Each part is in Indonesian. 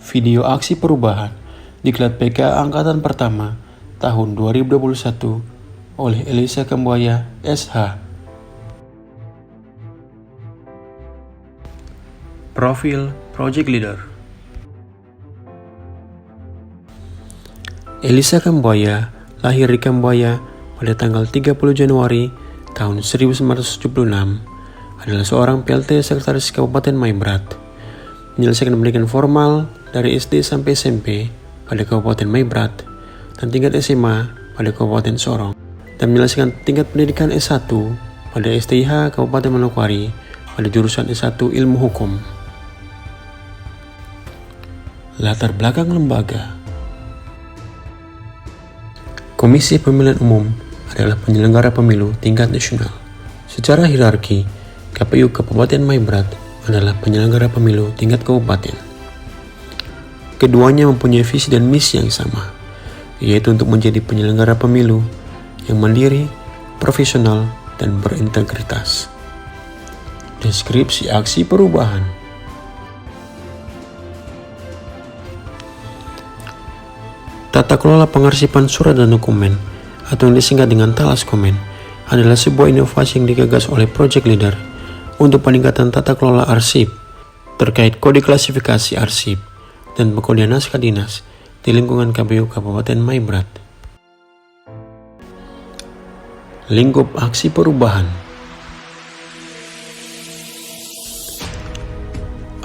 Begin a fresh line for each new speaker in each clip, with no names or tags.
Video aksi perubahan diklat PK Angkatan Pertama tahun 2021 oleh Elisa Kambuaya, SH. Profil Project Leader. Elisa Kambuaya lahir di Kambuaya pada tanggal 30 Januari tahun 1976, adalah seorang PLT Sekretaris Kabupaten Maibrat. Menyelesaikan pendidikan formal dari SD sampai SMP pada Kabupaten Maibrat dan tingkat SMA pada Kabupaten Sorong, dan menyelesaikan tingkat pendidikan S1 pada STIH Kabupaten Manokwari pada jurusan S1 Ilmu Hukum. Latar belakang lembaga. Komisi Pemilihan Umum adalah penyelenggara pemilu tingkat nasional. Secara hierarki, KPU Kabupaten Maibrat adalah penyelenggara pemilu tingkat kabupaten. Keduanya mempunyai visi dan misi yang sama, yaitu untuk menjadi penyelenggara pemilu yang mandiri, profesional, dan berintegritas. Deskripsi aksi perubahan. Tata kelola pengarsipan surat dan dokumen, atau yang disingkat dengan Talaskomen, adalah sebuah inovasi yang digagas oleh Project Leader untuk peningkatan tata kelola arsip terkait kode klasifikasi arsip dan pengkodean naskah dinas di lingkungan KPU Kabupaten Maibrat. Lingkup aksi perubahan.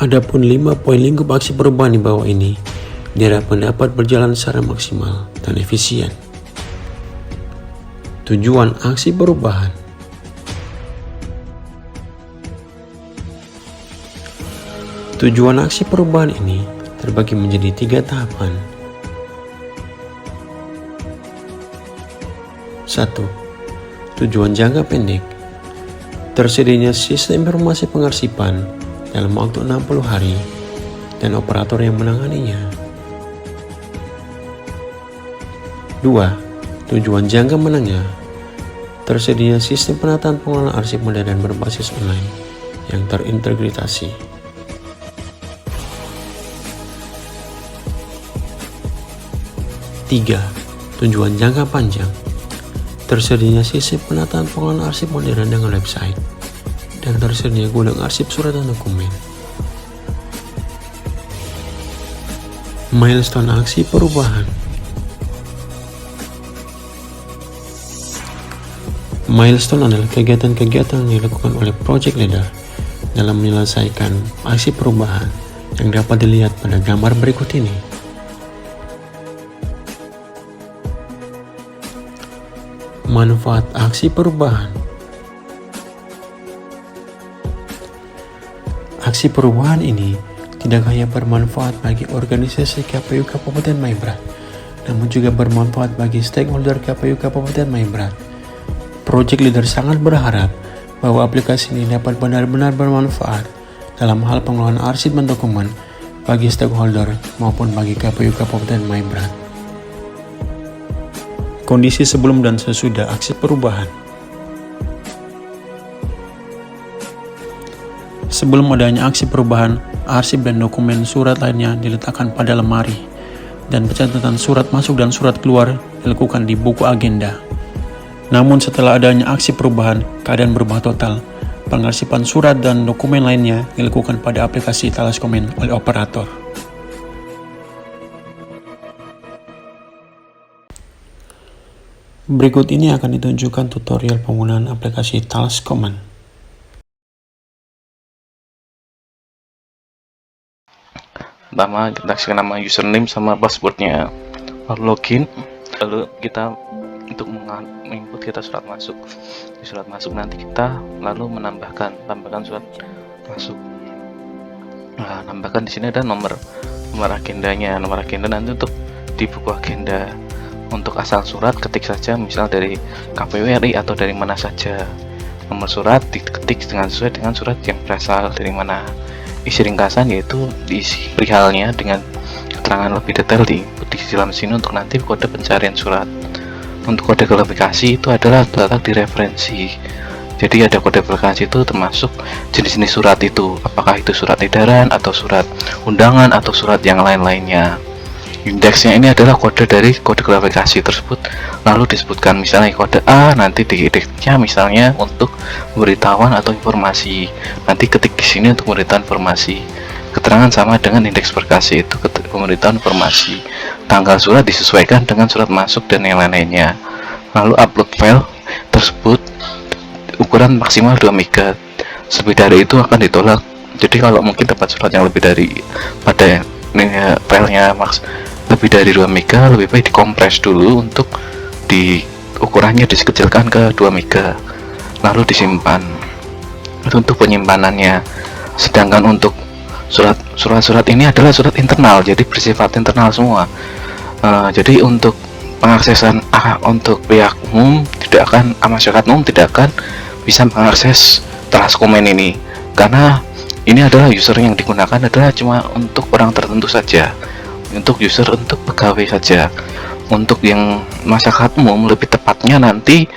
Adapun 5 poin lingkup aksi perubahan di bawah ini diharapkan dapat berjalan secara maksimal dan efisien. Tujuan aksi perubahan. Tujuan aksi perubahan ini terbagi menjadi 3 tahapan. 1. Tujuan jangka pendek. Tersedianya sistem informasi pengarsipan dalam waktu 60 hari dan operator yang menanganinya. 2. Tujuan jangka menengah. Tersedianya sistem penataan pengelolaan arsip modern berbasis online yang terintegrasi. 3. Tujuan jangka panjang. Tersedianya sistem penataan pengelolaan arsip modern dengan website dan tersedia gudang arsip surat dan dokumen. Milestone aksi perubahan. Milestone adalah kegiatan-kegiatan yang dilakukan oleh Project Leader dalam menyelesaikan aksi perubahan yang dapat dilihat pada gambar berikut ini. Manfaat aksi perubahan. Aksi perubahan ini tidak hanya bermanfaat bagi organisasi KPU Kabupaten Maibrat, namun juga bermanfaat bagi stakeholder KPU Kabupaten Maibrat. Project Leader sangat berharap bahwa aplikasi ini dapat benar-benar bermanfaat dalam hal pengelolaan arsip dan dokumen bagi stakeholder maupun bagi KPU Kabupaten Maibrat. Kondisi sebelum dan sesudah aksi perubahan. Sebelum adanya aksi perubahan, arsip dan dokumen surat lainnya diletakkan pada lemari, dan pencatatan surat masuk dan surat keluar dilakukan di buku agenda. Namun setelah adanya aksi perubahan, keadaan berubah total. Pengarsipan surat dan dokumen lainnya dilakukan pada aplikasi Talaskomen oleh operator. Berikut ini akan ditunjukkan tutorial penggunaan aplikasi Talaskomen.
Pertama kita kasih nama username sama passwordnya, lalu login, lalu kita untuk menginput kita surat masuk. Di surat masuk nanti kita lalu menambahkan surat masuk. Nah, nambahkan di sini ada nomor agendanya. Nomor agenda nanti untuk di buku agenda. Untuk asal surat ketik saja, misal dari KPU RI atau dari mana saja. Nomor surat diketik sesuai dengan surat yang berasal dari mana. Isi ringkasan yaitu diisi perihalnya dengan keterangan lebih detail di dalam sini untuk nanti kode pencarian surat. Untuk kode kualifikasi itu adalah terletak di referensi. Jadi ada kode verifikasi itu termasuk jenis-jenis surat itu, apakah itu surat edaran atau surat undangan atau surat yang lain-lainnya. Indeksnya ini adalah kode dari kode verifikasi tersebut, lalu disebutkan misalnya kode A, nanti di indeksnya misalnya untuk pemberitahuan atau informasi, nanti ketik di sini untuk pemberitahuan informasi. Keterangan sama dengan indeks verifikasi itu pemberitahuan informasi. Tanggal surat disesuaikan dengan surat masuk dan yang lain-lainnya. Lalu upload file tersebut ukuran maksimal 2 MB. Lebih dari itu akan ditolak. Jadi kalau mungkin dapat surat yang lebih dari pada filenya lebih dari 2 MB, lebih baik dikompres dulu untuk ukurannya dikecilkan ke 2 MB, lalu disimpan. Itu untuk penyimpanannya. Sedangkan untuk surat-surat ini adalah surat internal, jadi bersifat internal semua. Jadi untuk pengaksesan untuk pihak umum masyarakat umum tidak akan bisa mengakses Transcommand ini, karena ini adalah user yang digunakan adalah cuma untuk orang tertentu saja, untuk user untuk pegawai saja. Untuk yang masyarakat umum lebih tepatnya nanti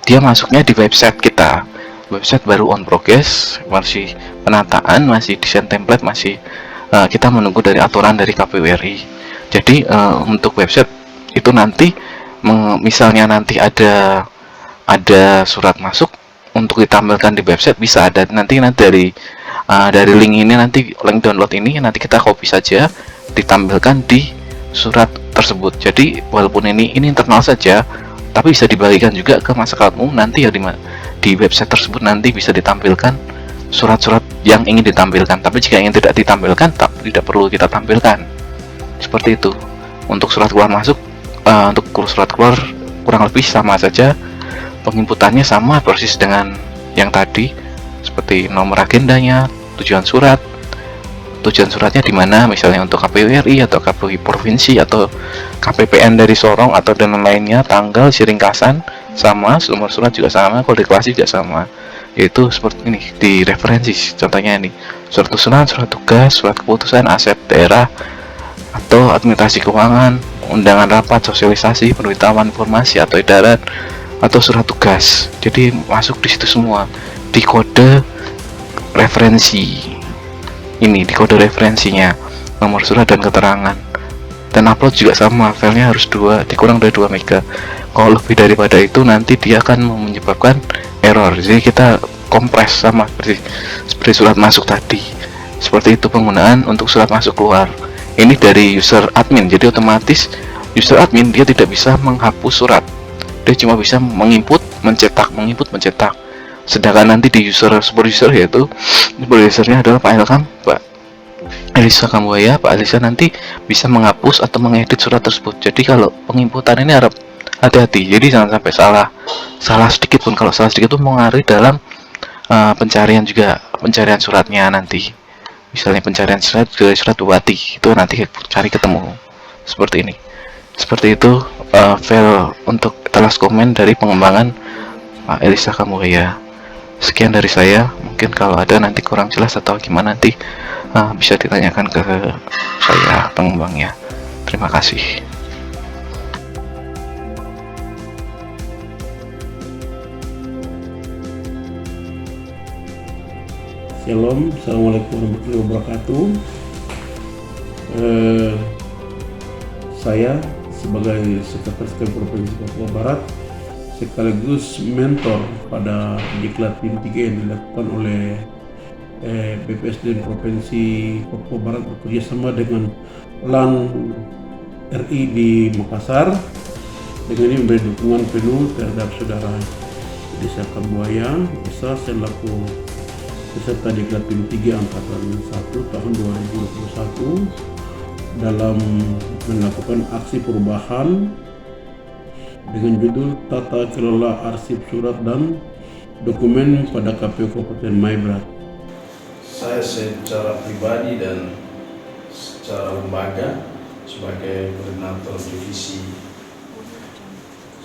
dia masuknya di website kita. Website baru on progress, masih penataan, masih desain template, masih kita menunggu dari aturan dari KPU RI. Jadi untuk website itu nanti misalnya nanti ada surat masuk untuk ditampilkan di website, bisa ada nanti dari link ini, nanti link download ini nanti kita copy saja ditampilkan di surat tersebut. Jadi walaupun ini internal saja, tapi bisa dibagikan juga ke masyarakat umum nanti ya di website tersebut nanti bisa ditampilkan surat-surat yang ingin ditampilkan. Tapi jika ingin tidak ditampilkan, tidak perlu kita tampilkan. Seperti itu. Untuk surat keluar masuk, untuk surat keluar kurang lebih sama saja, penginputannya sama persis dengan yang tadi, seperti nomor agendanya, tujuan suratnya di mana, misalnya untuk KPU RI atau KPU provinsi atau KPPN dari Sorong atau dan lainnya, tanggal, ringkasan sama, nomor surat juga sama, kode kelas juga sama, yaitu seperti ini di referensi. Contohnya ini surat susunan, surat tugas, surat keputusan aset daerah atau administrasi keuangan, undangan rapat, sosialisasi, pemberitahuan informasi atau edaran atau surat tugas. Jadi masuk di situ semua di kode referensi ini, di kode referensinya, nomor surat dan keterangan. Dan upload juga sama, filenya harus dikurang dari 2 MB. Kalau lebih daripada itu nanti dia akan menyebabkan error. Jadi kita kompres sama seperti surat masuk tadi. Seperti itu penggunaan untuk surat masuk keluar. Ini dari user admin, jadi otomatis user admin dia tidak bisa menghapus surat, dia cuma bisa menginput, mencetak. Sedangkan nanti di super user, yaitu super usernya adalah Pak Elkam, Pak Elisa Kambuaya, Pak Elisa nanti bisa menghapus atau mengedit surat tersebut. Jadi kalau penginputan ini harap hati-hati, jadi jangan sampai salah sedikit pun. Kalau salah sedikit itu mengaruhi dalam pencarian suratnya nanti. Misalnya pencarian surat bupati, itu nanti cari ketemu seperti ini. Seperti itu file untuk Transcommand dari pengembangan Pak Elisa Kambuaya. Sekian dari saya. Mungkin kalau ada nanti kurang jelas atau gimana, nanti bisa ditanyakan ke saya, pengembangnya. Terima kasih.
Shalom, assalamualaikum warahmatullahi wabarakatuh. Saya sebagai Sekretaris KPU Provinsi Papua Barat sekaligus mentor pada diklat PIM 3 yang dilakukan oleh BPSDM Provinsi Papua Barat bekerjasama dengan LAN RI di Makassar. Dengan ini memberi dukungan penuh terhadap saudara Elisa Kambuaya bisa selaku peserta diklat PIM 3 Angkatan 1 tahun 2021 dalam melakukan aksi perubahan dengan judul Tata Kelola Arsip Surat dan Dokumen pada KPU Kabupaten Maibrat.
Saya secara pribadi dan secara lembaga sebagai koordinator divisi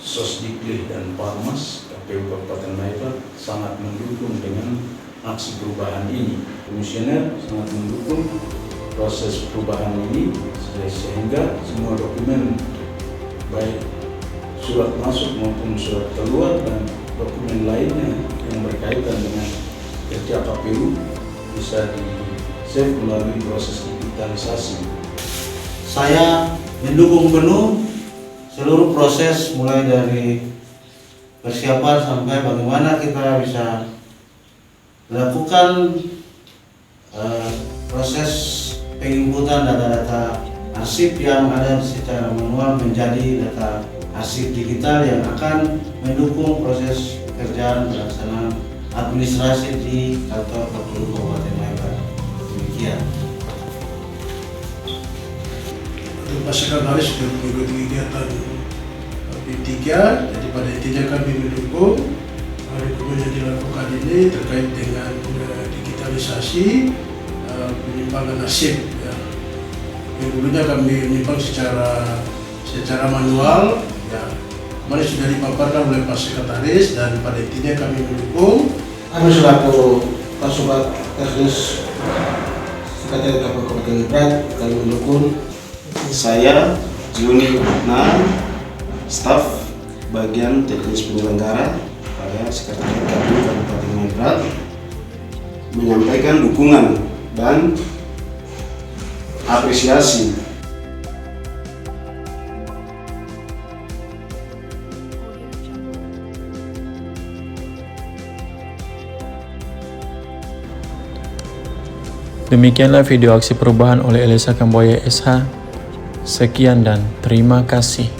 Sosdikli dan Parmas KPU Kabupaten Maibrat sangat mendukung dengan aksi perubahan ini. Komisioner sangat mendukung proses perubahan ini sehingga semua dokumen baik surat masuk maupun surat keluar dan dokumen lainnya yang berkaitan dengan kerja KPU bisa di-save melalui proses digitalisasi.
Saya mendukung penuh seluruh proses mulai dari persiapan sampai bagaimana kita bisa melakukan proses penginputan data-data arsip yang ada secara manual menjadi data arsip digital yang akan mendukung proses pekerjaan pelaksanaan administrasi di kantor KPU Kabupaten Maibrat. Demikian.
Pak Sekretaris sudah mengikuti kegiatan P3, jadi pada intinya kami mendukung dokumen yang dilakukan ini terkait dengan digitalisasi penyimpangan arsip. Ya. Yang dulunya kami menyimpan secara manual, ya. Kemarin sudah dipaparkan oleh Pak Sekretaris dan pada intinya kami mendukung.
Kami selaku Kasubat Teknis Sekretariat KPU Kabupaten Maibrat kami mendukung.
Saya Juni Nan, staf bagian teknis penyelenggara pada Sekretariat KPU Kabupaten Maibrat, menyampaikan dukungan dan apresiasi
Demikianlah video aksi perubahan oleh Elisa Kambuaya SH. Sekian dan terima kasih.